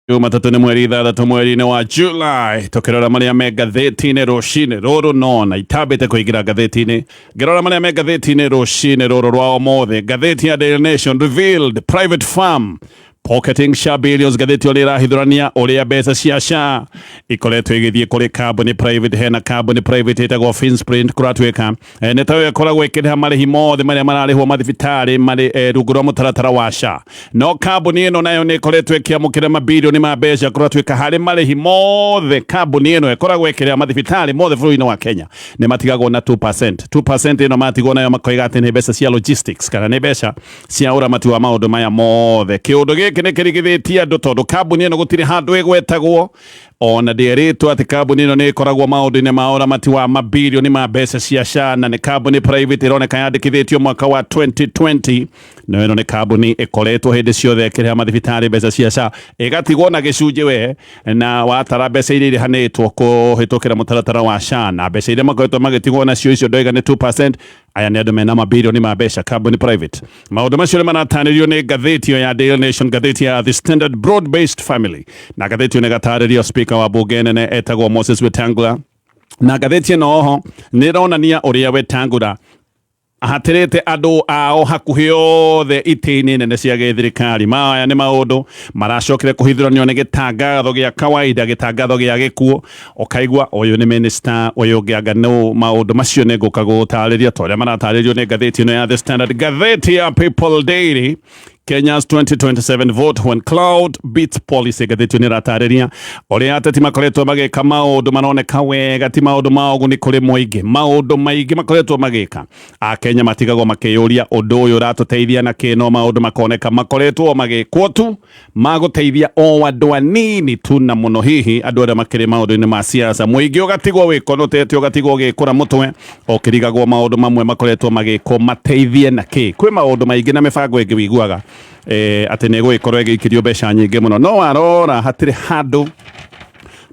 Jumatatũ mweri ithathatũ mweri-inĩ wa July tũkĩrora marĩa me ngathĩti-inĩ rũcinĩ rũrũ nona itambĩte kũingĩra ngathĩti-inĩ ngĩrora marĩa me ngathĩti-inĩ rũcinĩ rũrũ rwa ũmũthĩ. Ngathĩti ya Daily Nation revealed private farm pocketing SHA billions. Ngathĩti ũrĩa irahithũrania ũrĩa mbeca cia SHA ikoretwo igĩthiĩ kũrĩ kambuni private. Hena kambuni private ĩtagwo Finsprint kũratuĩka nĩ tayo ĩkoragwo ĩkĩrĩha marĩhi mothe marĩa mararĩhwo mathibitarĩ marĩ rungu rwa mũtaratara wa SHA. No kambuni ĩno nayo nĩ ĩkoretwo ĩkĩamũkĩra mabilioni ma mbeca kũratuĩka harĩ marĩhi mothe. Kambuni ĩno ĩkoragwo ĩkĩrĩha mathibitarĩ mothe bũrũri-inĩ wa Kenya nĩ matigagwo na 2%. 2% ĩno matigwo nayo makoiga atĩ nĩ mbeca cia logistics kana nĩ mbeca cia ũramati wa maũndũ maya mothe. Kĩũndũ gĩkĩ nĩ kĩrigithĩtie andũ tondũ kambuni ĩno gũtirĩ handũ ĩgwetagwo ona ndĩrĩtwo atĩ kambuni ĩno nĩ ĩkoragwo maũndũ-inĩ ma ũramati wa mabilioni ma mbeca cia SHA, na nĩ kambuni private ĩroneka yandĩkithĩtio mwaka wa 2020. No ĩno nĩ kambuni ĩkoretwo hĩndĩ ciothe ĩkĩrĩha mathibitarĩ mbeca cia SHA ĩgatigwo na gĩcunjĩ we na watara mbeca iria irihanĩtwo kũhĩtũkĩra mũtaratara wa SHA, na mbeca iria makoretwo magĩtigwo nacio icio ndoiga nĩ 2%. Aya nĩ andũ mena mabilioni ma mbeca, kambuni private. Maũndũ macio nĩ maratarĩrio nĩ ngathĩti ya Daily Nation, ngathĩti ya The Standard, broad-based family, na ngathĩti nĩ gatarĩrio speaker wa bunge nene etagwo Moses Wetangula. Na ngathĩti ĩno oho nĩ ĩronania ũrĩa Wetangula ahatĩrĩte andũ ao hakuhĩ othe itĩ-inĩ nene cia gĩthirikari. Maya nĩ maũndũ maracokire kũhithũranio nĩ gĩtangatho gĩa kawaida, gĩtangatho gĩa gĩkuo. Ũkaigua ũyũ nĩ minister, ũyũ ũngĩ anga no. Maũndũ macio nĩ ngũka gũtarĩria ta ũrĩa maratarĩrio nĩ ngathĩti ĩno ya The Standard. Ngathĩti ya People Daily, Kenya's 2027 vote when cloud beats policy. Ngathĩti nĩ ratarĩria ũrĩa ateti makoretwo magĩka maũndũ maroneka wega, ti maũndũ ma ũguni kũrĩ mũingĩ. Maũndũ maingĩ makoretwo magĩka, Akenya matigagwo makĩyũria ũndũ ũyũ ũratũteithia na kĩ, no maũndũ makoneka makoretwo magĩkwo tu magũteithia o andũ anini tu, na mũno hihi andũ arĩa makĩrĩ maũndũ-inĩ ma siasa. Mũingĩ ũgatigwo wĩkonotete, ũgatigwo gĩkũra mũtwe ũkĩrigagwo maũndũ mamwe makoretwo magĩkwo mateithie na kĩ. Kwĩ maũndũ maingĩ na mĩbango ĩngĩ wiguaga atĩ nĩ gũgĩkorwo ĩgĩikĩrio mbeca nyingĩ mũno, no warora hatirĩ handũ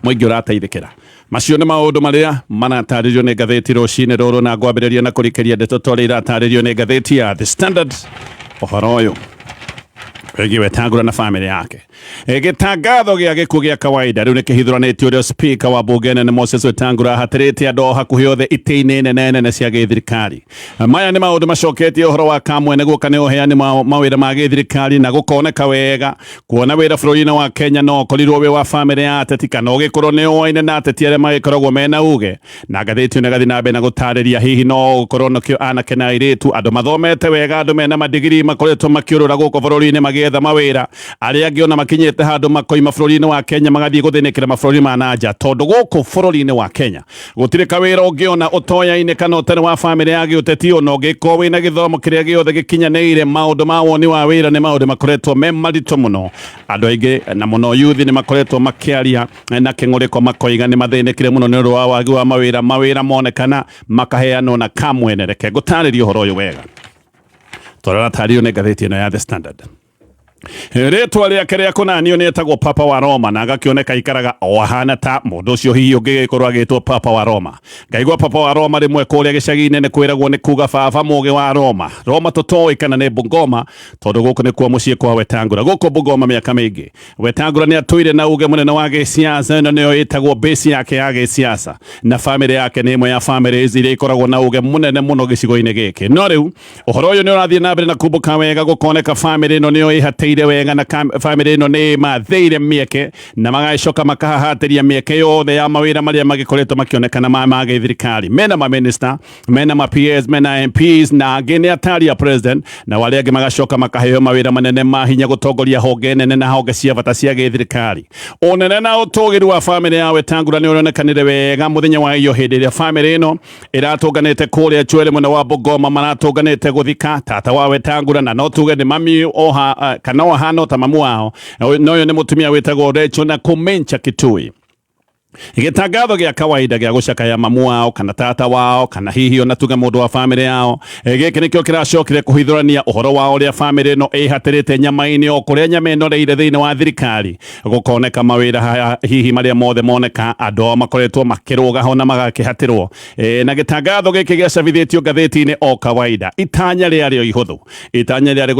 mũingĩ ũrateithĩkĩra. Macio nĩ maũndũ marĩa maratarĩrio nĩ ngathĩti rũcinĩ rũrũ, na ngwambĩrĩria na kũrĩkĩria ndeto tũrĩa iratarĩrio nĩ ngathĩti ya The Standard. Ũhoro ũyũ wĩgiĩ Wetangula na family yake. Gĩtangatho gĩa gĩkuũ gĩa kawaida rĩu nĩ kĩhithũranĩtio ũrĩa speaker wa bunge nene Moses Wetangula ahatĩrĩte andũ hakuhĩ othe itĩ-inĩ nene cia gĩthirikari. Maya nĩ maũndũ macoketie ũhoro wa kamwene gũka nĩ ũheani mawĩra ma gĩthirikari na gũkoneka wega. Kuona wĩra bũrũri-inĩ wa Kenya no ũkorirwo wĩ wa family ya ateti, kana ũgĩkorwo nĩ ũwaine na ateti arĩa magĩkoragwo mena uge. Na ngathĩti nĩ gathiĩ na mbere na gũtarĩria hihi no gũkorwo nakĩo anake na airĩtu, andũ mathomete wega, andũ mena madigiri makoretwo makĩũrũra gũkũ bũrũri-inĩ magĩetha mawĩra, arĩa angĩ ona makinyĩte handũ makoima bũrũri-inĩ wa Kenya magathiĩ gũthĩnĩkĩra mabũrũri ma nanja, tondũ gũkũ bũrũri-inĩ wa Kenya gũtirĩ kawĩra ũngĩona ũtoyaine kana ũtarĩ wa family ya gĩũteti, ona ũngĩkorwo wĩna gĩthomo kĩrĩa gĩothe gĩkinyanĩire. Maũndũ ma woni wa wĩra nĩ maũndũ makoretwo me maritũ mũno. Andũ aingĩ na mũno youth nĩ makoretwo makĩaria na kĩng'ũrĩko makoiga nĩ mathĩnĩkire mũno nĩ ũndũ wa wagi wa mawĩra monekana makaheanwo na kamwene. Reke ngũtarĩrie ũhoro ũyũ wega tondũ ratarĩrio nĩ ngathĩti ĩno ya The Standard. Rĩtwa rĩake rĩa kũnanio nĩ etagwo Papa wa Roma, na agakĩoneka ikaraga o ahana ta mũndũ ũcio hihi ũngĩgĩkorwo agĩtwo Papa wa Roma. Ngaigua Papa wa Roma rĩmwe kũrĩa gĩcagi-inĩ nĩ kwĩragwo nĩ kuga baba mũgĩ wa Roma. Roma tũtoĩ kana nĩ Bungoma, tondũ gũkũ nĩ kuo mũciĩ kwa Wetangula. Gũkũ Bungoma mĩaka mĩingĩ Wetangula nĩ atũire na uge mũnene wa gĩsiasa. Ĩno nĩyo ĩtagwo base yake ya gĩsiasa, na family yake nĩ ĩmwe ya families iria ikoragwo na uge mũnene mũno gĩcigo-inĩ gĩkĩ. No rĩu ũhoro ũyũ nĩ ũrathiĩ na mbere na kumbũka wega, gũkoneka family ĩno nĩyo ĩhatĩire wega, na family ĩno nĩ mathĩire mĩeke na magagĩcoka makahahatĩria mĩeke yothe ya mawĩra marĩa magĩkoretwo makĩonekana ma gĩthirikari. Mena ma minister, mena ma PS, mena MPs, na angĩ nĩ atari ya president, na wale angĩ magacoka makaheo mawĩra manene ma hinya gũtongoria honge nene na honge cia bata cia gĩthirikari. Ũnene na ũtũgĩru wa family ya Wetangula nĩ ũronekanire wega mũthenya wa iyo hĩndĩ ĩrĩa family ĩno ĩratũnganĩte kũrĩa Chwele mwena wa Bungoma, maratũnganĩte gũthika tata wa Wetangula, na no tuge nĩ mami oha kana ohana ta mamu wao. No ũyũ nĩ mũtumia wĩtagwo Rachel na Kumencha Kitui. Gitangatho gya kawaida gya gucakaya mamu wao kana tata wao kana hihi ona tuge mundu wa family yao giki nikio kiracokire kuhithurania uhoro wao ria family no ihatirite nyama-ini o kuria nyama ino reire thiini wa thirikari gukoneka mawira hihi maria mothe moneka andu makoretwo makiruga ho na magakihatirwo na gitangatho giki giacabithitio ngathiti-ini o kawaida itanya riario ihuthu itanya riari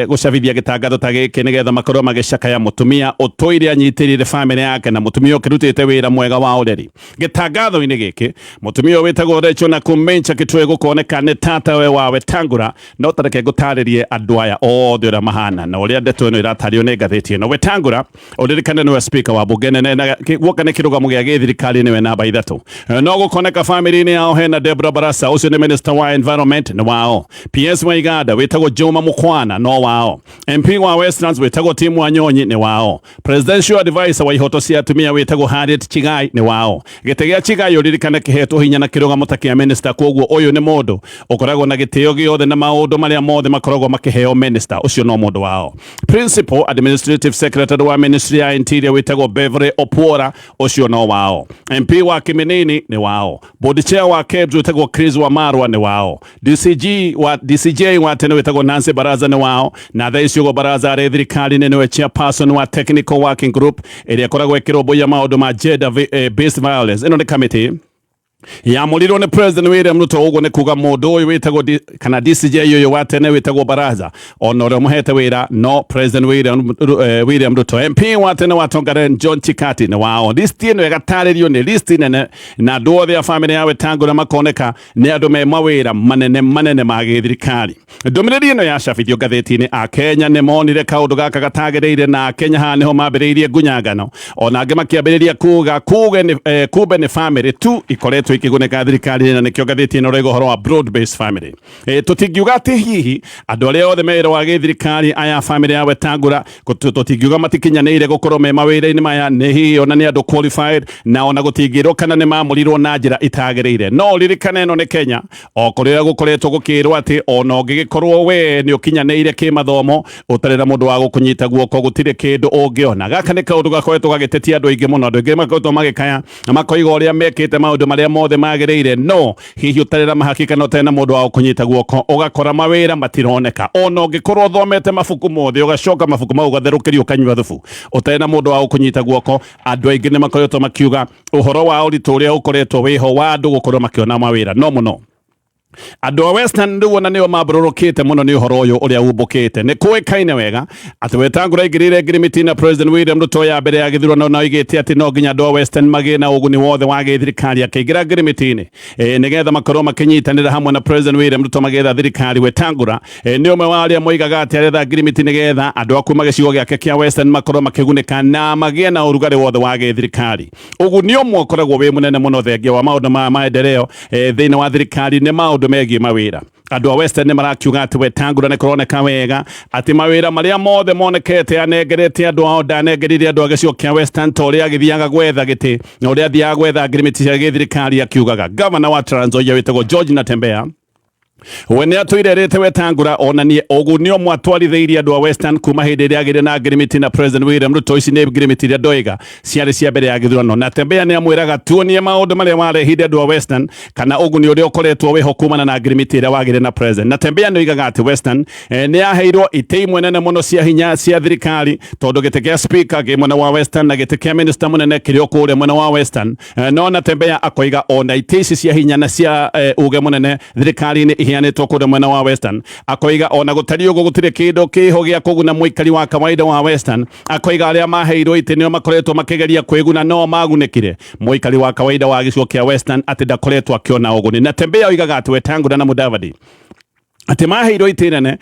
gucabithia gitangatho ta giki nigetha makorwo magicakaya mutumia utuire anyitirire family yake na mutumia ukirutite wira mwega wa ureri gitangatho-ini giki mutumia witagwo Rachel na kumencha kitwe gukoneka ni tata we wa Wetangula no tareke gutaririe andu aya othe uria mahana na uria ndeto ino iratario ni ngathiti ino. Wetangula uririkane niwe speaker wa bunge nene na guoka ni kirugamo gia githirikari niwe namba 3 no gukoneka family-ini yao hena Deborah Barasa ucio ni minister wa environment ni wao, PS wa Iganda witagwo Juma Mukwana no wao, MP wa Westlands witagwo Tim Wanyonyi ni wao, presidential advisor wa ihoto cia atumia witagwo Harriet Chigai ni wao. Gite gia Chigai uririkane kihetwo hinya na kirugamo ta kia minister koguo uyu ni mundu ukoragwo na gitio giothe na maundu maria mothe makoragwo makiheo minister ucio no mundu wao. Principal administrative secretary wa ministry ya interior witagwo Beverly Opwora ucio no wao, MP wa Kiminini ni wao, board chair wa KEBS witagwo Chris wa Marwa ni wao, DCJ wa tene witagwo Nancy Baraza ni wao, na thaicio go Baraza ari thirikari niwe chairperson wa technical working group iria koragwo ikiromboia maundu ma gender based violence. Ino ni committee yamurirwo ni President William Ruto uguo ni kuga mundu uyu witagwo kana DCJ uyu wa tene witagwo Baraza ona uria muhete wira no President William Ruto. MP wa tene wa Tongaren John Chikati ni wao. List ino igataririo ni list nene na andu othe a family ya Wetangula makoneka ni andu me mawira manene ma githirikari. Ndumiriri ino yacabithio ngathiti-ini a Kenya ni monire kaundu gaka gatagiriire na Kenya ha niho mambiriirie ngunyangano ona angi makiambiriria kumbe ni family tu ikoretwo ikiguneka thirikari na nikio ngathiti ino rego horo wa broad based family. Tutingiuga ati hihi andu aria othe mero wa githirikari aya family ya Wetangula tutingiuga matikinyanire gukorwo me mawira-ini maya ni hihi ona ni andu qualified na ona gutingirwo kana ni mamurirwo na njira itagiriire. No ririkane ino ni Kenya o kuria gukoretwo gukirwo ati ona ungigikorwo we ni ukinyanire kimathomo utarira mundu wa gukunyita guoko gutire kindu ungiona. Gaka ni kaundu gakoretwo gagitetia andu aingi muno, andu aingi makoretwo magikaya na makoiga uria mekite maundu maria mothe magiriire no hihi utarira mahakika no tena mundu wa kunyita guoko ugakora mawira matironeka. Ona ungikorwo thomete mabuku mothe ugacoka mabuku mau ugatherukirio ukanywa thubu utena mundu wa kunyita guoko. Andu aingi ni makoretwo makiuga uhoro wa uritu uria ukoretwo wiho wa andu gukorwo makiona mawira no muno. Andu a Western nduo na nio mabururukite muno ni uhoro uyu uria ubukite. Ni kuikaine wega ati Wetangula igirire agreement na President William Ruto ya mbere ya githurano na igite ati no nginya andu a Western magina uguni wothe wa githirikari akigira agreement-ini nigetha makorwo makinyitanira hamwe na President William Ruto magetha thirikari. Wetangula ni umwe wa aria moigaga ati aretha agreement nigetha andu akuma gicigo giake kia Western makorwo makiguneka na magie na urugari wothe wa githirikari. Uguni umwe ukoragwo wi munene muno thengia wa maundu ma maendeleo thiini wa thirikari ni maundu megie mawira. Andu a Western ni marakiuga ati Wetangula ni kuroneka wega ati mawira maria mothe monekete anengerete andu ao ndanengerire andu a gicigo kia Western to uria agithiaga gwetha giti na uria athiaga gwetha agreement cia githirikari akiugaga. Governor wa Trans Nzoia witagwo George Natembeya we ni atwirerete Wetangula ona ni uguni umwe atwarithiirie andu a Western kuma hindi iria agire na agreement na President William Ruto. Ici ni agreement iria ndoiga ciari cia mbere ya githurano. Natembeya ni amwiraga tuonie maundu maria marehire andu a Western kana uguni uria ukoretwo wiho kumana na agreement iria wagire na President. Natembeya ni oigaga ati Western ni aheirwo ite imwe nene muno cia hinya cia thirikari tondu gite kia speaker ki mwena wa Western na gite kia minister munene kirio kuria mwena wa Western. No Natembeya akoiga ona ite ici cia hinya na cia uge munene thirikari-ini ihianitwo kuria mwena wa Western. Akoiga ona gutari ugo gutire kindu kiho gia kuguna muikari wa kawaida wa Western. Akoiga aria maheirwo ite nio makoretwo makigeria kwiguna no magunekire. Muikari wa kawaida wa gicigo kia Western ati ndakoretwo akiona uguni. Natembeya oigaga ati Wetangula na Mudavadi ati maheirwo itinene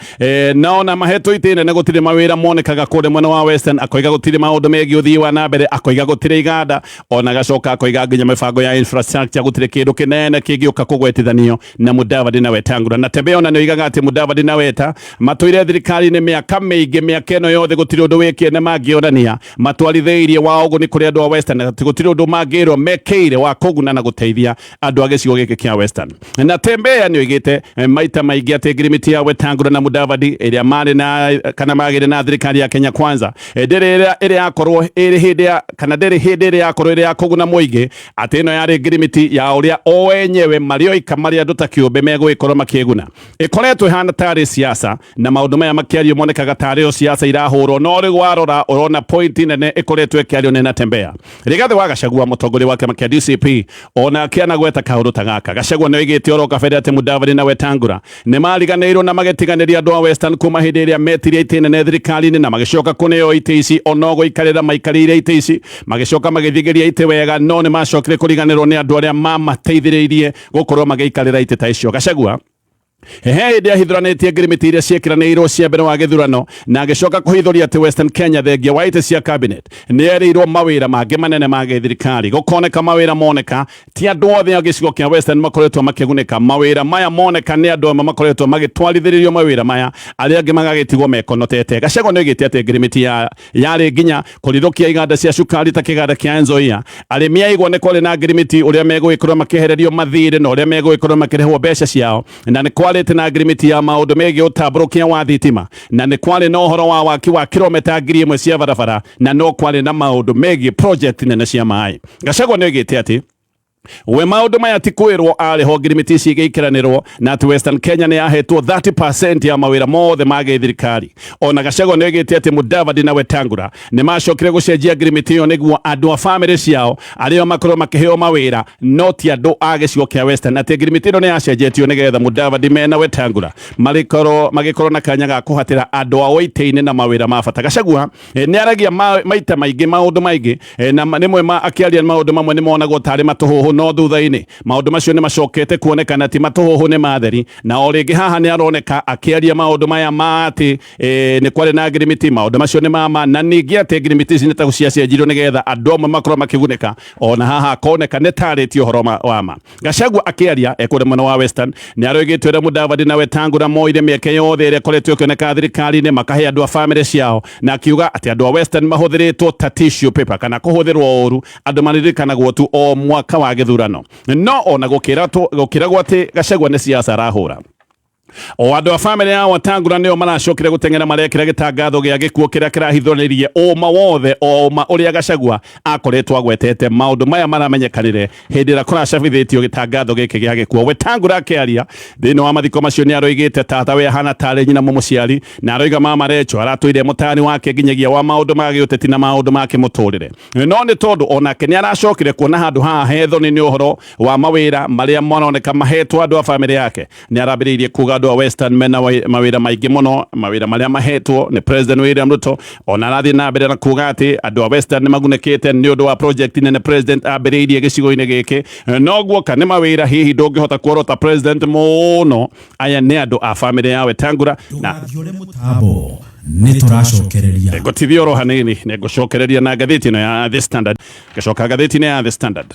na ona mahetwo itinene gutire mawira monekaga kure mwena wa Western. Akoiga gutire maundu megie uthii wa nambere. Akoiga gutire iganda ona gacoka akoiga nginya mibango ya infrastructure gutire kindu kinene kingiuka kugwetithanio na Mudavadi na Wetangula. Natembeya ona nioigaga ati Mudavadi na Weta matwire thirikari-ini miaka miingi miaka ino yothe gutire undu wikiene mangionania matwarithiirie wa uguni kuri andu a Western ati gutire undu mangirwo mekeire wa kuguna na guteithia andu a gicigo giki kia Western. Natembeya nioigite maita maingi ati agreement ya Wetangula na Mudavadi ĩrĩa marĩ na kana magĩrĩ na thirikari ya Kenya Kwanza ndĩrĩ ĩrĩa yakorwo ĩrĩ hĩndĩ kana ndĩrĩ hĩndĩ ĩrĩa yakorwo ĩrĩ ya kũguna mũingĩ atĩ ĩno yarĩ agreement ya ũrĩa o enyewe marĩ oika marĩa andũ ta kĩũmbe megũgĩkorwo makĩguna ĩkoretwo ĩhana tarĩ siasa na maũndũ maya makĩario monekaga tarĩ o siasa irahũrwo no rĩu warora ũrona point nene ĩkoretwo ĩkĩario nĩ Natembea Rigathi wa Gachagua mũtongoria wa kĩama kĩa DCP ona akĩanagweta kaũndũ ta gaka Gachagua nĩ oigĩte oro kabere atĩ Mudavadi na Wetangula nĩ mariganĩirwo na magĩtiganĩria andũ a Western kuma hĩndĩ ĩrĩa metirie itĩ nene thirikari-inĩ na magĩcoka kũneo itĩ ici ono gũikarĩra maikarĩire itĩ ici magĩcoka magĩthigĩria itĩ wega no nĩ macokire kũriganĩrwo nĩ andũ arĩa mamateithĩrĩirie gũkorwo magĩikarĩra itĩ ta icio Gachagua hĩndĩ ahithũranĩtie agreement iria ciĩkĩranĩirwo cia mbere wa gĩthurano na agĩcoka kũhithũria atĩ Western Kenya thengia wa itĩ cia cabinet nĩ erĩirwo mawĩra mangĩ manene ma gĩthirikari gũkoneka mawĩra moneka ti andũ othe a gĩcigo kĩa Western makoretwo makĩgunĩka mawĩra maya moneka nĩ andũ amwe makoretwo magĩtwarithĩrĩrio mawĩra maya arĩa angĩ magagĩtigwo mekonotete Gachagua nĩ oigĩte atĩ agreement yarĩ nginya kũrithũkia iganda cia cukari ta kĩganda kĩa Nzoia arĩmi aigwo nĩ kwarĩ na agreement ũrĩa megũgĩkorwo makĩhererio mathirĩ na ũrĩa megũgĩkorwo makĩrĩhwo mbeca ciao na nĩ kwarĩte na agreement ya maũndũ megiĩ ũtambũrũkia wa thitima na nĩ kwarĩ na ũhoro wa waki wa kilomita 1,000 cia barabara na no kwarĩ na maũndũ megiĩ project nene cia maĩ Gachagua nĩ oigĩte atĩ we maũndũ maya ti kwĩrwo arĩho agreement ici igĩkĩranĩrwo na atĩ Western Kenya nĩ yahetwo 30% ya mawĩra mothe ma gĩthirikari ona Gachagua nĩ oigĩte atĩ Mudavadi na Wetangula nĩ macokire gũcenjia agreement ĩyo nĩguo andũ a family ciao arĩa makorwo makĩheo mawĩra no ti andũ a gĩcigo kĩa Western atĩ agreement ĩno nĩ yacenjetio nĩgetha Mudavadi mena Wetangula magĩkorwo na kanya ga kũhatĩra andũ ao itĩ-inĩ na mawĩra ma bata Gachagua nĩ aragia maita maingĩ maũndũ maingĩ na rĩmwe akĩaria maũndũ mamwe nĩ monagwo tarĩ matũhũhũ no thutha-inĩ maũndũ macio nĩ macokete kuonekana ti matũhũhũ nĩ matheri na o rĩngĩ haha nĩ aroneka akĩaria maũndũ maya ma atĩ nĩ kwarĩ na agreement maũndũ macio nĩ mama na ningĩ atĩ agreement ici nĩ ta gũciacenjirio nĩgetha andũ amwe makorwo makĩgunĩka ona haha akoneka nĩ tarĩtie ũhoro wa ma Gachagua akĩaria ekũrĩ mwena wa Western nĩ aroigĩte ũrĩa Mudavadi na Wetangula moire mĩeke yothe ĩrĩa ĩkoretwo ĩkĩoneka thirikari-inĩ makahe andũ a family ciao na akiuga atĩ andũ a Western mahũthĩrĩtwo ta tissue paper kana kũhũthĩrwo ũru andũ maririkanagwo tu o mwaka wa gĩthurano no ona gũkĩragwo atĩ Gachagua nĩ siasa arahũra o andũ a family ya Wetangula nĩo maracokire gũteng'era marekĩra gĩtangatho gĩa gĩkuũ kĩrĩa kĩrahithũrĩrie ũma wothe ũma ũrĩa Gachagua akoretwo agwetete maũndũ maya maramenyekanire hĩndĩ ĩrĩa kũracabithĩtio gĩtangatho gĩkĩ gĩa gĩkuũ Wetangula akĩaria thĩinĩ wa mathiko macio nĩ aroigĩte tatawe ahana tarĩ nyina mũciari na aroiga mama Recho aratũire mũtani wake nginyagia wa maũndũ ma gĩũteti na maũndũ ma kĩmũtũrĩre no nĩ tondũ onake nĩ aracokire kuona handũ haha hetho nĩ ũhoro wa mawĩra marĩa maroneka mahetwo andũ a family yake nĩ arambĩrĩirie kuga andũ a Western mena mawĩra maingĩ mũno mawĩra marĩa mahetwo nĩ President William Ruto ona arathiĩ na mbere na kuga atĩ andũ a Western nĩ magunĩkĩte nĩ ũndũ wa project nene President ambĩrĩirie gĩcigo-inĩ gĩkĩ no guoka nĩ mawĩra hihi ndũngĩhota kuorwo ta President mũno aya nĩ andũ a family ya Wetangula na nĩ tũracokereria ngũtithia oro hanini nĩ ngũcokereria na ngathĩti ĩno ya The Standard ngacoka ngathĩti-inĩ ya The Standard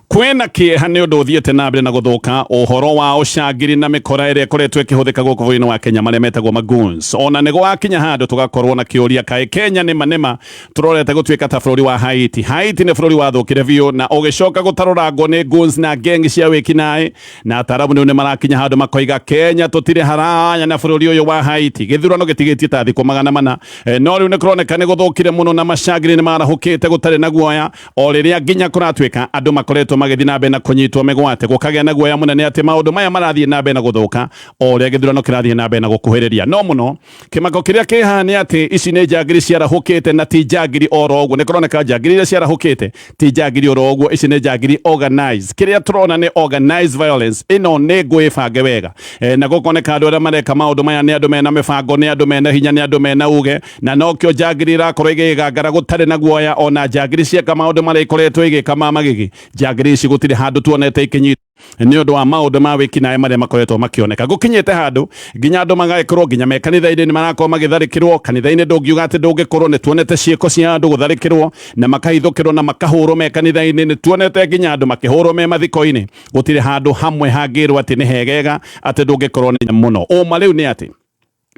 kwĩna kĩeha nĩ ũndũ ũthiĩte na mbere na gũthũka ũhoro wa ũcangiri na mĩkora ĩrĩa ĩkoretwo ĩkĩhũthĩka gũkũ bũrũri-inĩ wa Kenya marĩa metagwo magoons ona nĩ gwakinya handũ tũgakorwo na kĩũria kaĩ Kenya nĩma tũrorete gũtuĩka ta bũrũri wa Haiti nĩ bũrũri wathũkire biũ na ũgĩcoka gũtarũrangwo nĩ goons na gengi cia wĩkinaĩ na ataramu nĩ marakinya handũ makoiga Kenya tũtirĩ haraya na bũrũri ũyũ wa Haiti gĩthurano gĩtigĩtie ta thikũ 400 no rĩu nĩ kũroneka nĩ gũthũkire mũno na macangiri nĩ marahũkĩte gũtarĩ na guoya o rĩrĩa nginya kũratuĩka andũ makoretwo magĩthiĩ na mbere na kũnyitwo mĩgwate gũkagĩa na guoya mũnene atĩ maũndũ maya marathiĩ na mbere na gũthũka o rĩrĩa gĩthurano kĩrathiĩ na mbere na gũkuhĩrĩria no mũno kĩmako kĩrĩa kĩhaha nĩ atĩ ici nĩ njangiri ciarahũkĩte na ti njangiri oro ũguo nĩ kũroneka njangiri iria ciarahũkĩte ti njangiri oro ũguo ici nĩ njangiri organized kĩrĩa tũrona nĩ organized violence ĩno nĩ ngwĩbange wega na gũkoneka andũ arĩa mareka maũndũ maya nĩ andũ mena mĩbango nĩ andũ mena hinya nĩ andũ mena uge na nokĩo njangiri irakorwo igĩgangara gũtarĩ na guoya ona njangiri cieka maũndũ marĩa ikoretwo igĩka ma magigi njangiri ici gũtirĩ handũ tuonete ikinyita nĩ ũndũ wa maũndũ ma wĩkinaĩ marĩa makoretwo makĩoneka gũkinyĩte handũ nginya andũ magagĩkorwo nginya me kanitha-inĩ nĩ marakorwo magĩtharĩkĩrwo kanitha-inĩ ndũngiuga atĩ ndũngĩkorwo nĩ tuonete ciĩko cia andũ gũtharĩkĩrwo na makahithũkĩrwo na makahũrwo me kanitha-inĩ nĩ tuonete nginya andũ makĩhũrwo me mathiko-inĩ gũtirĩ handũ hamwe hangĩrwo atĩ nĩ hegega atĩ ndũngĩkorwo nĩ mũno ũma rĩu nĩ atĩ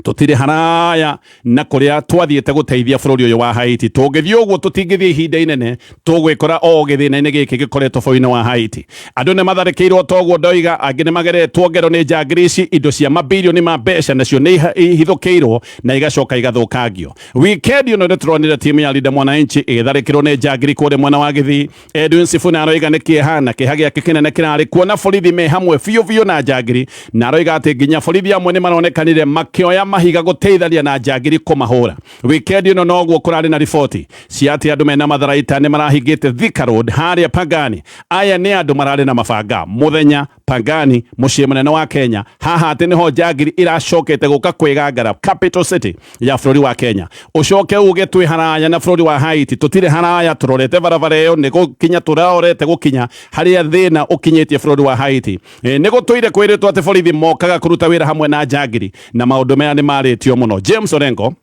tutire haraya na kuria twathiete guteithia bururi uyu wa Haiti tungithie uguo tutingithie ihinda inene tugwikora o githina-ini giki gikoretwo bũrũri-inĩ wa Haiti. Andu ne matharĩkĩirwo toguo ndoiga, angĩ nĩ mageretwo ngero nĩ njangiri ici, indo cia mabilioni ma mbeca nacio nĩ ihithũkĩirwo na igacoka igathũkangio. Weekend ĩno nĩ tũronire timu ya Linda Mwananchi ĩgĩtharĩkĩrwo nĩ njangiri kũrĩa mwena wa Gĩthii. Edwin Sifuna aroiga nĩ kĩeha gĩake kĩnene kĩrarĩ kuona borithi me hamwe biũ na njangiri, na aroiga atĩ nginya borithi amwe nĩ maronekanire makĩoya mahiga guteithania na njangiri kumahura. Weekend ino noguo kurari na riboti cia ati andu mena matharaita ni marahingite Thika Road haria Pangani. Aya ni andu marari na mabanga muthenya Pangani mucii munene wa Kenya. Haha ati niho njangiri iracokete guka kwigangara capital city ya bururi wa Kenya. Ucoke uge twi haraya na bururi wa Haiti, tutire haraya, turorete barabara iyo ni gukinya turorete gukinya haria thina ukinyitie bururi wa Haiti. Ni gutuire kwiritwo ati borithi mokaga kuruta wira hamwe na njangiri na maundu maya ni marĩtio muno. James Orengo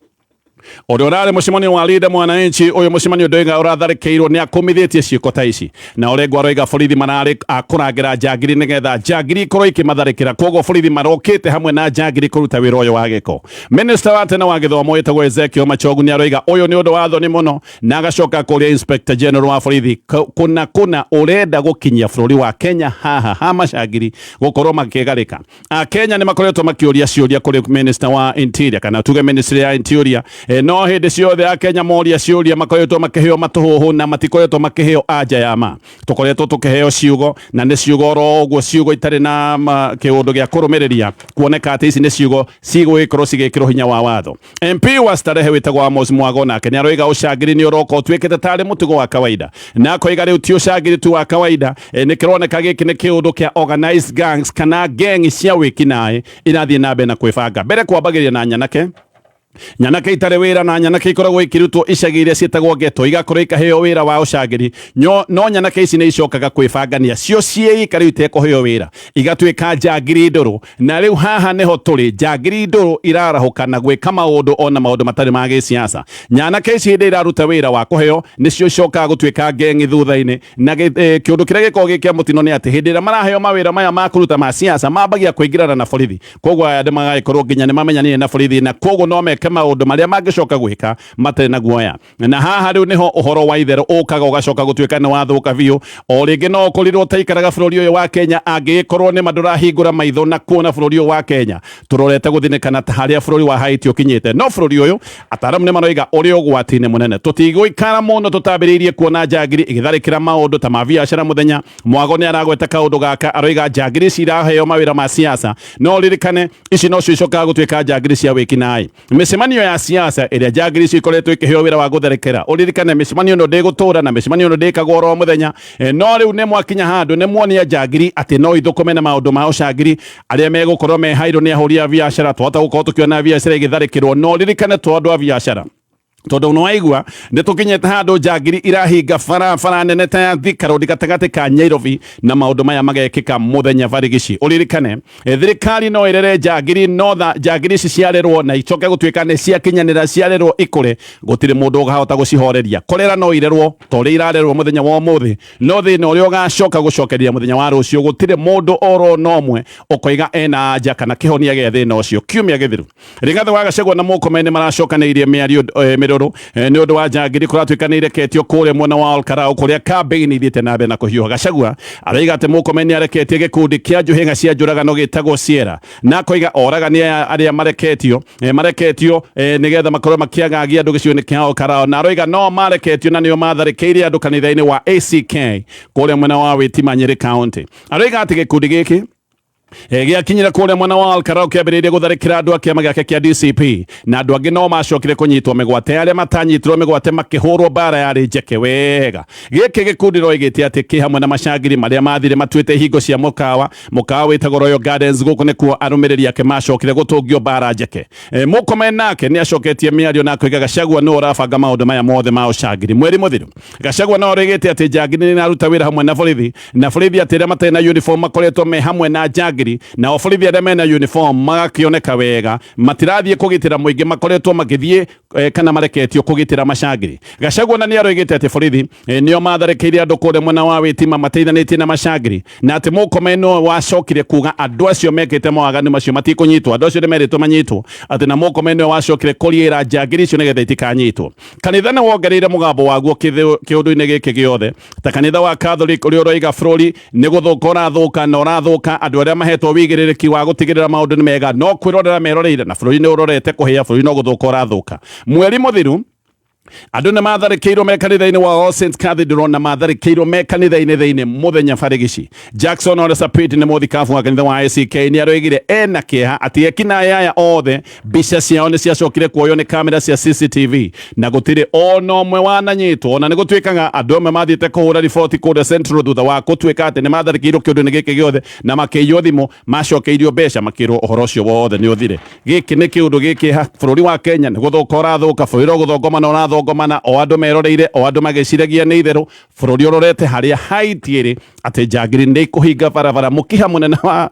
uria urari mucemanio wa Linda Mwananchi, uyu mucemanio ndoiga uratharĩkĩirwo ni akumithĩtie ciĩko ta ici, na Orengo aroiga borithi mararĩ akũrangĩra njangiri nigetha njangiri ikorwo ikimatharĩkĩra, koguo borithi marokĩte hamwe na njangiri kũruta wĩra ũyũ wa gĩko. Minister wa tene wa gĩthomo wĩtagwo Ezekiel Machogu ni aroiga ũyũ nĩ ũndũ wa thoni mũno, na agacoka kũria Inspector General wa borithi kuna urenda gũkinyia bũrũri wa Kenya ha macangiri gũkorwo makĩgarĩka. Kenya nĩ makoretwo makĩũria ciũria kũrĩ Minister wa Interior, kana tuge Ministry ya Interior. No hindi ciothe a Kenya moria ciuria makoretwo makiheo matuhuhu na matikoretwo makiheo anja ya ma. Tukoretwo tukiheo ciugo, na ni ciugo ro uguo ciugo itari na kiundu gia kurumiriria kuoneka ati ici ni ciugo cigwikorwo cigikirwo hinya wa watho. MP wa Starehe witagwo Amos Mwago nake ni aroiga ucangiri ni uroko twikite tari mutugo wa kawaida, na koiga riu ti ucangiri tu wa kawaida, ni kironeka giki ni kiundu kia organized gangs kana gang cia wikinae irathie na mbere na kwibanga mbere kwambagiria na nyanake itare wira, na nyanake ikoragwo ikirutwo icagi iria cietagwo geto igakorwo ikaheo wira wa ucangiri. No nyanake ici ni icokaga kwibangania cio ciika riu itekũheo wira igatuĩka njangiri ndũrũ, na riu haha niho turi njangiri ndũrũ irarahuka na gwĩka maũndũ ona maũndũ matarĩ ma gĩciaca. Nyanake ici hĩndĩ iraruta wira wa kũheo nicio icokaga gũtuĩka ngengi thutha-inĩ, na kĩũndũ kĩrĩa gĩkoragwo gĩ kĩa mũtino nĩ atĩ hĩndĩ ĩrĩa maraheo mawĩra maya ma kũruta ma ciaca mambagia kũingĩrana na borithi, koguo aya andũ magagĩkorwo nginya nĩ mamenyanire na borithi, na koguo no meke maundu maria mangicoka gwika matari na guoya. Na haha riu niho uhoro wa itherũ ukaga ugacoka gutuika ni wathuka biũ. O ringi no kurirwo taikaraga bururi uyu wa Kenya angikorwo ni mandurahingura maitho na kuona bururi uyu wa Kenya turorete guthinikana ta haria bururi wa Haiti ukinyite. No bururi uyu ataramu ni maroiga uri ugwati-ini munene, tutigũikara muno tutambĩrĩirie kuona njangiri igitharĩkĩra maundu ta ma biacara muthenya. Mwago ni aragweta kaundu gaka, aroiga njangiri ciraheo mawira ma siasa, no ririkane ici no cio icokaga gutuika njangiri cia wĩkinaĩ. Mĩcemanio ya siasa iria njangiri icio ikoretwo ikiheo wira wa gutharĩkĩra, uririkane mĩcemanio ĩno ndĩgũtũra na mĩcemanio ĩno ndĩkagwo oro muthenya. No rĩu nĩ mwakinya handũ nĩ muonia njangiri atĩ no ithũkũme na maũndũ ma ũcangiri arĩa megũkorwo mehairwo nĩ ahũri a biacara. Twahota gũkorwo tũkĩona biacara igĩtharĩkĩrwo, no ririkane to andũ a biacara tondu no waigua ni tukinyete handu njangiri irahinga bara nene ta ya Thika Road gatagati ka Nyairobi na maundu maya magekika muthenya barigici. Uririkane thirikari no irere njangiri, no njangiri ici ciarerwo na icoke gutuika ni ciakinyanira ciarerwo ikure, gutire mundu ugahota gucihoreria. Kolera no irerwo tori irarerwo muthenya wa umuthi, no thina uria ugacoka gucokeria muthenya wa rucio gutire mundu oro nomwe ukoiga ena anja kana kihonia ge thina ucio. Kiumia githiru Rigathi wa Gachagua na Mũkũmeni maracokanĩirie mĩario ni undu wa njangiri kuratuika ni ireketio kuria mwena wa Olkarau kuria campaign ithiete na mbere na kuhiuha. Gachagua aroiga ati Mũkũmeni areketie gikundi kia njuhinga cia njuragano gitagwo Sierra, na koiga oragania aria mareketio nigetha makorwo makiagagia andu gicigo-ini kia Olkarau, na aroiga no mareketio na nio matharĩkĩire andu kanitha-ini wa ACK kuria mwena wa Wĩtima Nyeri County. Aroiga ati gikundi giki giakinyira kuria mwena wa Olkarau kiambĩrĩirie gutharĩkĩra andu a kĩama gĩake kia DCP, na andu angĩ no macokire kunyitwo mĩgwate. Arĩa matanyitirwo mĩgwate makĩhũrwo mbara yarĩ njeke wega. Gĩkĩ gĩkundi roigĩte atĩ kĩ hamwe na macangiri marĩa mathire matuĩte hingo cia mũkawa wĩtagwo Royal Gardens. Gũkũ nĩkuo arũmĩrĩri ake macokire gũtũngio mbara njeke. Mũkũmeni nake nĩ acoketie mĩario na koiga Gachagua no ũrabanga maũndũ maya mothe ma ũcangiri. Mweri mũthiru Gachagua no oigĩte atĩ njangiri nĩ naruta wĩra hamwe na borithi, na borithi atĩ arĩa matarĩ na uniform makoretwo me hamwe na njangiri macagiri na oforithi arĩa mena uniform magakĩoneka wega matirathie kũgitĩra mũingĩ makoretwo magĩthie kana mareketio kũgitĩra macagiri. Gachagua na nĩaroigĩte atĩ borithi nĩo matharĩkĩire andũ kũrĩa mwena wa Wĩtima mateithanĩtie na macagiri na atĩ mũkome no wacokire kuga andũ acio mekĩte mawaganu macio matikũnyitwo, andũ acio nĩmerĩtwo manyitwo, atĩ na mũkome no wacokire kũriĩra njangiri icio nĩgetha itikanyitwo. Kanitha nĩ wongereire mũgambo waguo kĩũndũ-inĩ gĩkĩ gĩothe, ta kanitha wa Catholic ũrĩa ũroiga bũrũri nĩ gũthũka ũrathũka na ũrathũka, andũ arĩa mahetwo wĩigĩrĩrĩki wa gũtigĩrĩra maũndũ nĩ mega no kwĩrorera meroreire na bũrũri nĩ ũrorete kũhĩa, bũrũri no gũthũka ũrathũka. Mweri mũthiru andũ nĩ matharĩkĩirwo me kanitha-inĩ wa All Saints Cathedral na matharĩkĩirwo me kanitha-inĩ thĩinĩ mũthenya barigici. Jackson Ole Sapit nĩ mũthikabu wa kanitha wa ACK nĩ aroigire ena kĩeha atĩ ekinaĩ aya othe mbica ciao nĩ ciacokire kuoywo nĩ kamera cia CCTV na gũtirĩ ona ũmwe wananyitwo, ona nĩ gũtuĩkaga andũ amwe mathiĩte kũhũra riboti kũrĩa Central thutha wa gũtuĩka atĩ nĩ matharĩkĩirwo kĩũndũ-inĩ gĩkĩ gĩothe na makĩiywo thimũ, macokeirio mbeca, makĩrwo ũhoro ũcio wothe nĩ ũthire. Gĩkĩ nĩ kĩũndũ gĩkĩ bũrũri wa Kenya nĩ gũthũka ũrathũka, bũrũri no gũthongomana ũrathongomana, o andũ meroreire, o andũ magĩciragia nĩ itherũ, bũrũri ũrorete harĩa haitiĩrĩ atĩ njangiri nĩ ikũhinga barabara mũkiha mũnene wa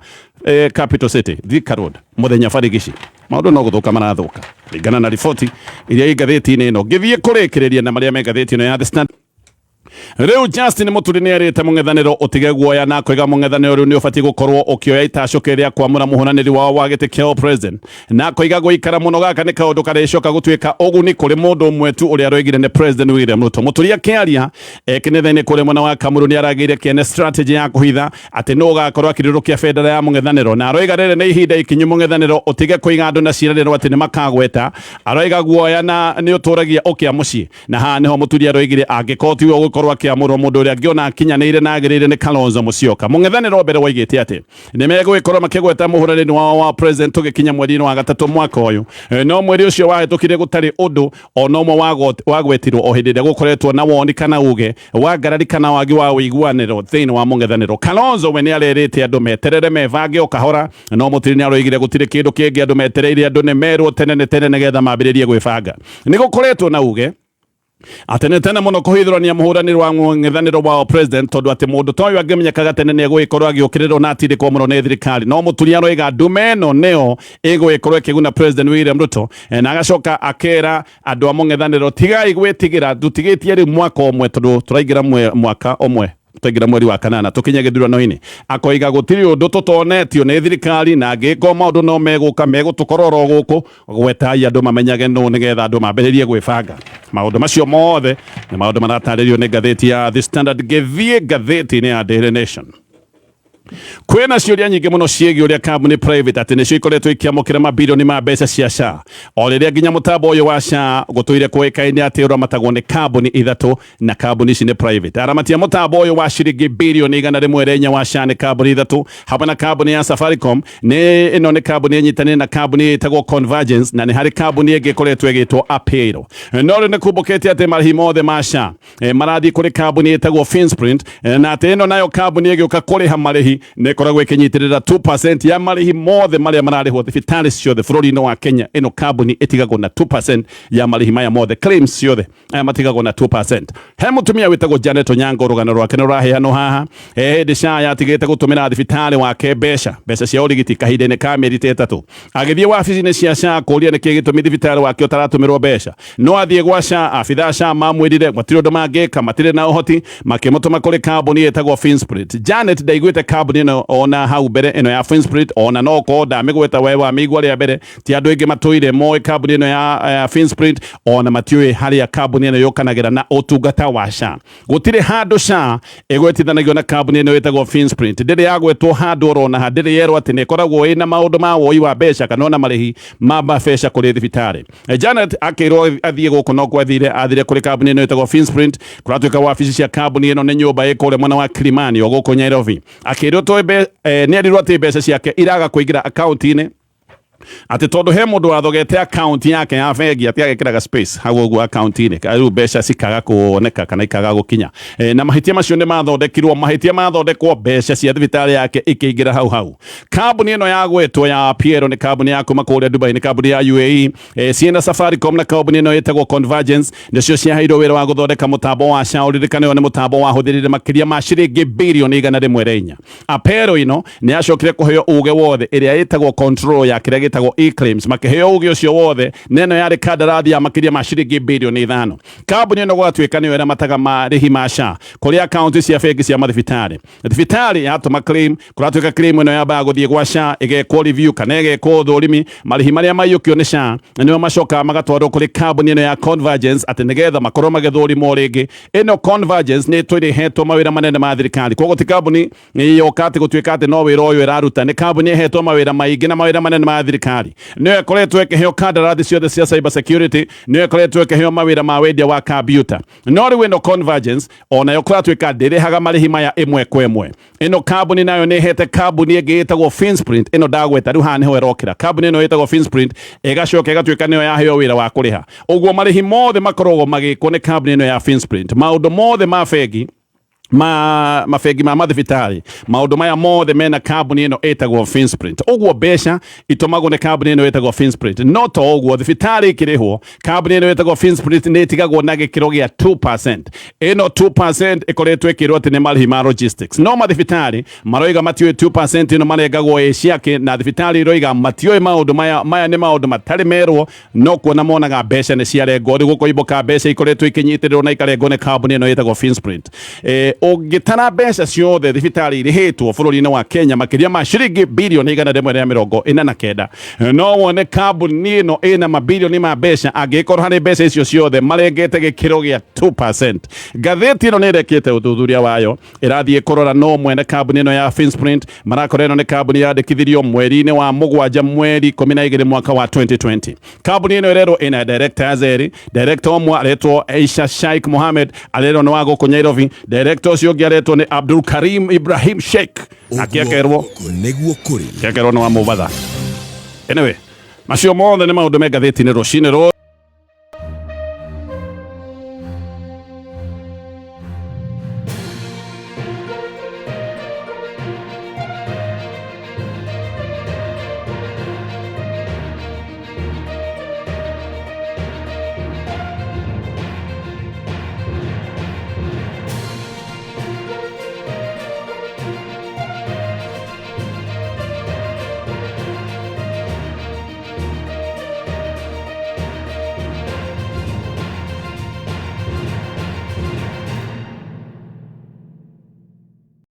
Capital City Thika Road mũthenya barigici. Maũndũ no gũthũka marathũka ringana na riboti iria ĩ ngathĩti-inĩ ĩno. Ngĩthiĩ kũrĩkĩrĩria na marĩa me ngathĩti ĩno ya The Standard. Rĩu Justin Muturi nĩ erĩte mũng'ethanĩro ũtige guoya na kũiga mũng'ethanĩro rĩu nĩ ũbatiĩ gũkorwo ũkĩoya itacũkĩ rĩa kwamũra mũhũranĩri wao wa gĩtĩ kĩa president na kũiga gũikara mũno gaka nĩ kaũndũ karĩcoka gũtuĩka ũguni kũrĩ mũndũ ũmwe tu ũrĩa aroigire nĩ President William Ruto. Muturi akĩaria kanitha-inĩ kũrĩ mwena wa Kamuru nĩ aragĩire kĩene strategy ya kũhitha atĩ nĩ ũgakorwo akĩrirũkia bendera ya mũng'ethanĩro, na aroiga rĩrĩ nĩ ihinda ikinyu mũng'ethanĩro ũtige kũiga andũ na ciĩranĩro atĩ nĩ makagweta. Aroiga guoya na nĩ ũtũragia ũkĩa mũciĩ, na haha nĩho Muturi aroigire angĩkorwo ti gũkorwo akĩamũrwo mũndũ ũrĩa angĩona akinyanĩire na agĩrĩire nĩ Kalonzo Musyoka. Mũng'ethanĩro mbere waigĩte atĩ nĩ megũgĩkorwo makĩgweta mũhũranĩri wao wa president tũgĩkinya mweri-inĩ wa gatatũ mwaka ũyũ, no mweri ũcio wahĩtũkire gũtarĩ ũndũ ona ũmwe wagwetirwo o hĩndĩ ĩrĩa gũkoretwo na woni kana uge wa ngarari kana wagi wa ũiguanĩro thĩinĩ wa mũng'ethanĩro. Kalonzo we nĩ arerĩte andũ meterere mebange o kahora, no Muturi nĩ aroigire gũtirĩ kĩndũ kĩngĩ, andũ metereire, andũ nĩ merwo tene nĩgetha mambĩrĩrie gwĩbanga. Nĩ gũkoretwo na uge atĩ nĩ tene mũno kũhithũrania mũhũranĩri wa mũng'ethanĩro wa president, tondũ atĩ mũndũ ta ũyũ angĩmenyekaga tene nĩ egũgĩkorwo agĩũkĩrĩrwo na atindĩkwo mũno nĩ thirikari. No Muturi aroiga ndume ĩno nĩyo ĩgũgĩkorwo ĩkĩguna President William Ruto, na agacoka akera andũ a mũng'ethanĩro tigai gwĩtigĩra, tũtigĩtie rĩu mwaka ũmwe tondũ tũraingĩra mwaka ũmwe tũingĩra mweri wa kanana tũkinye gĩthurano-inĩ. Akoiga gũtirĩ ũndũ tũtonetio nĩ thirikari na angĩkorwo maũndũ no megũka megũtũkorora gũkũ, gwetai andũ mamenyage nũ nĩgetha andũ mambĩrĩrie gwĩbanga. Maũndũ macio mothe nĩ maũndũ maratarĩrio nĩ ngathĩti ya The Standard. Ngĩthiĩ ngathĩti-inĩ ya Daily Nation, kwĩna ciũria nyingĩ mũno ciĩgiĩ ũrĩa kambuni private atĩ nĩcio ikoretwo ikĩamũkĩra mabirioni ma mbeca cia SHA, o rĩrĩa nginya mũtambo ũyũ wa SHA gũtũire kũĩkaine atĩ ũramatagwo nĩ kambuni ithatũ na kambuni ici nĩ private. Aramatia mũtambo ũyũ wa ciringi birioni 104 wa SHA nĩ kambuni ithatũ, hamwe na kambuni ya Safaricom. Ĩno nĩ kambuni ĩnyitanĩire na kambuni ĩtagwo Convergence, na nĩ harĩ kambuni ĩngĩ ĩkoretwo ĩgĩtwo Apero. No rĩu nĩ kumbũkĩte atĩ marĩhi mothe ma SHA marathiĩ kũrĩ kambuni ĩtagwo Finsprint, na atĩ ĩno nayo kambuni ĩgĩũka kũrĩha marĩhi nĩ koragwo ĩkĩnyitĩrĩra 2% ya marĩhi mothe marĩa mararĩhwo thibitarĩ ciothe bũrũri-inĩ wa Kenya. Ĩno kambuni ĩtigagwo na 2% ya marĩhi maya mothe, claims ciothe aya matigagwo na 2%. He mũtumia wĩtagwo Janet Onyango, rũgano rwake nĩ rũraheanwo haha. Hĩndĩ SHA yatigĩte gũtũmĩra thibitarĩ wake mbeca cia ũrigiti kahinda-inĩ ka mĩeri 3, agĩthiĩ wabici-inĩ cia SHA kũũria nĩkĩĩ gĩtũmi thibitarĩ wake ũtaratũmĩrwo mbeca. No athiĩ gwa SHA, abithaa SHA mamwĩrire matirĩ ũndũ mangĩka, matirĩ na ũhoti, makĩmũtũma kũrĩ kambuni ĩtagwo Finsprint. Janet ndaiguĩte kambuni ĩno ona hau mbere, ĩno ya Finsprint, ona no ko ndamĩgweta we wa mĩigua rĩa mbere, ti andũ aingĩ matũire moĩ kambuni ĩno ya Finsprint, ona matiũĩ harĩa kambuni ĩno yũkanagĩra na ũtungata wa SHA. Gũtirĩ handũ SHA ĩgwetithanagio na kambuni ĩno ĩtagwo Finsprint, ndĩrĩ yagwetwo handũ orona ha, ndĩrĩ yerwo atĩ nĩ ĩkoragwo ĩna maũndũ ma woi wa mbeca kana ona marĩhi ma mbeca kũrĩ thibitarĩ. Janet akĩrwo athiĩ gũkũ no kwathire, athire kũrĩ kambuni ĩno ĩtagwo Finsprint, kũratuĩka wabici cia kambuni ĩno nĩ nyũmba ĩkũrĩa mwena wa Kilimani o gũkũ Nairobi. Akĩrwo nĩ erirwo atĩ mbeca ciake iraga kũingĩra akaunti-inĩ ati tondu he mundu wathogete account yake ya bengi ati agekiraga space hau uguo account ine riu mbeca cikaga kuoneka kana ikaga gukinya na mahitia macio ni mathondekirwo mahitia mathondekwo mbeca cia thibitari yake ikiingira hau kambuni ino ya gwetwo ya Piero ni kambuni ya kuma kuria Dubai ni kambuni ya UAE ciena Safaricom na kambuni ino yetagwo Convergence nicio ciaheirwo wira wa guthondeka mutambo wa shauririkanio ni mutambo wa huthirire makiria ma ciringi bilioni 104 Apero ino ni acokire kuheo uge wothe iria yetagwo control ya kiria gitagwo e-claims makiheo uge ucio wothe neno yari kandarathi ya makiria ma ciringi bilioni 5 kambuni ino gwatuika ni wira mataga marihi masha kuria account cia bengi cia thibitari yatuma claim kuratuika claim ino yaba guthie gwa sha igekwo review kana igekwo thurimi marihi maria mayukio ni sha niyo macoka magatwarwo kuri kambuni ino ya Convergence ati nigetha makorwo magithurimo ringi ino Convergence ni twirihetwo mawira manene ma thirikari koguo ti kambuni yokate gutuika ati no wira uyu iraruta ni kambuni ihetwo mawira maingi na mawira manene ma thirikari niyo ikoretwo ikiheo kandarathi ciothe cia cyber security niyo ikoretwo ikiheo mawira ma wendia wa computer no riu ino Convergence ona yo kuratuika ndirihaga marihi maya imwe kwa imwe ino kambuni nayo ni hete kambuni ingi yetagwo Finsprint ino ndagweta riu hane ho erokira kambuni ino yetagwo Finsprint igacoka igatuika niyo yaheo wira wa kuriha uguo marihi mothe makorogwo magikwo ni kambuni ino ya Finsprint maundu mothe ma bengi mafegi ma mathibitari maundu maya mothe mena kambuni ino etagwo Finsprint uguo mbeca itomagwo ni kambuni ino etagwo Finsprint no to uguo thibitari ikirihwo kambuni ino etagwo Finsprint ni itigagwo na gikiro gia 2% ino 2% ikoretwo ikirwo ati ni marihi ma logistics no mathibitari maroiga matiwe 2% ino marengagwo ciake na thibitari iroiga matiwe maundu maya ni maundu matari merwo no kuona monaga mbeca ni ciarengwo riu gukoiboka mbeca ikoretwo ikinyitirwo na ikarengwo ni kambuni ino etagwo Finsprint ugitara mbeca ciothe thibitari irihetwo bururi-ini wa Kenya makiria ma ciringi bilioni 149 no wone kambuni ino ina mabilioni ma mbeca angikorwo hari mbeca icio ciothe marengete gikiro gia 2% ngatheti ino nirekete uthuthuria wayo irathie kurora no mwene kambuni ino ya Finsprint marakora ino ni kambuni yandikithirio mweri-ini wa mugwanja mweri 12 mwaka wa 2020 kambuni ino irerwo ina directors eri director omwe aretwo Aisha Sheikh Mohamed arerwo ni wa guku Nairobi director ucio ungi aretwo ni Abdul Karim Ibrahim Sheikh akiakerwo ni wa Mombasa anyway macio mothe ni maundu me ngatheti-ini rucini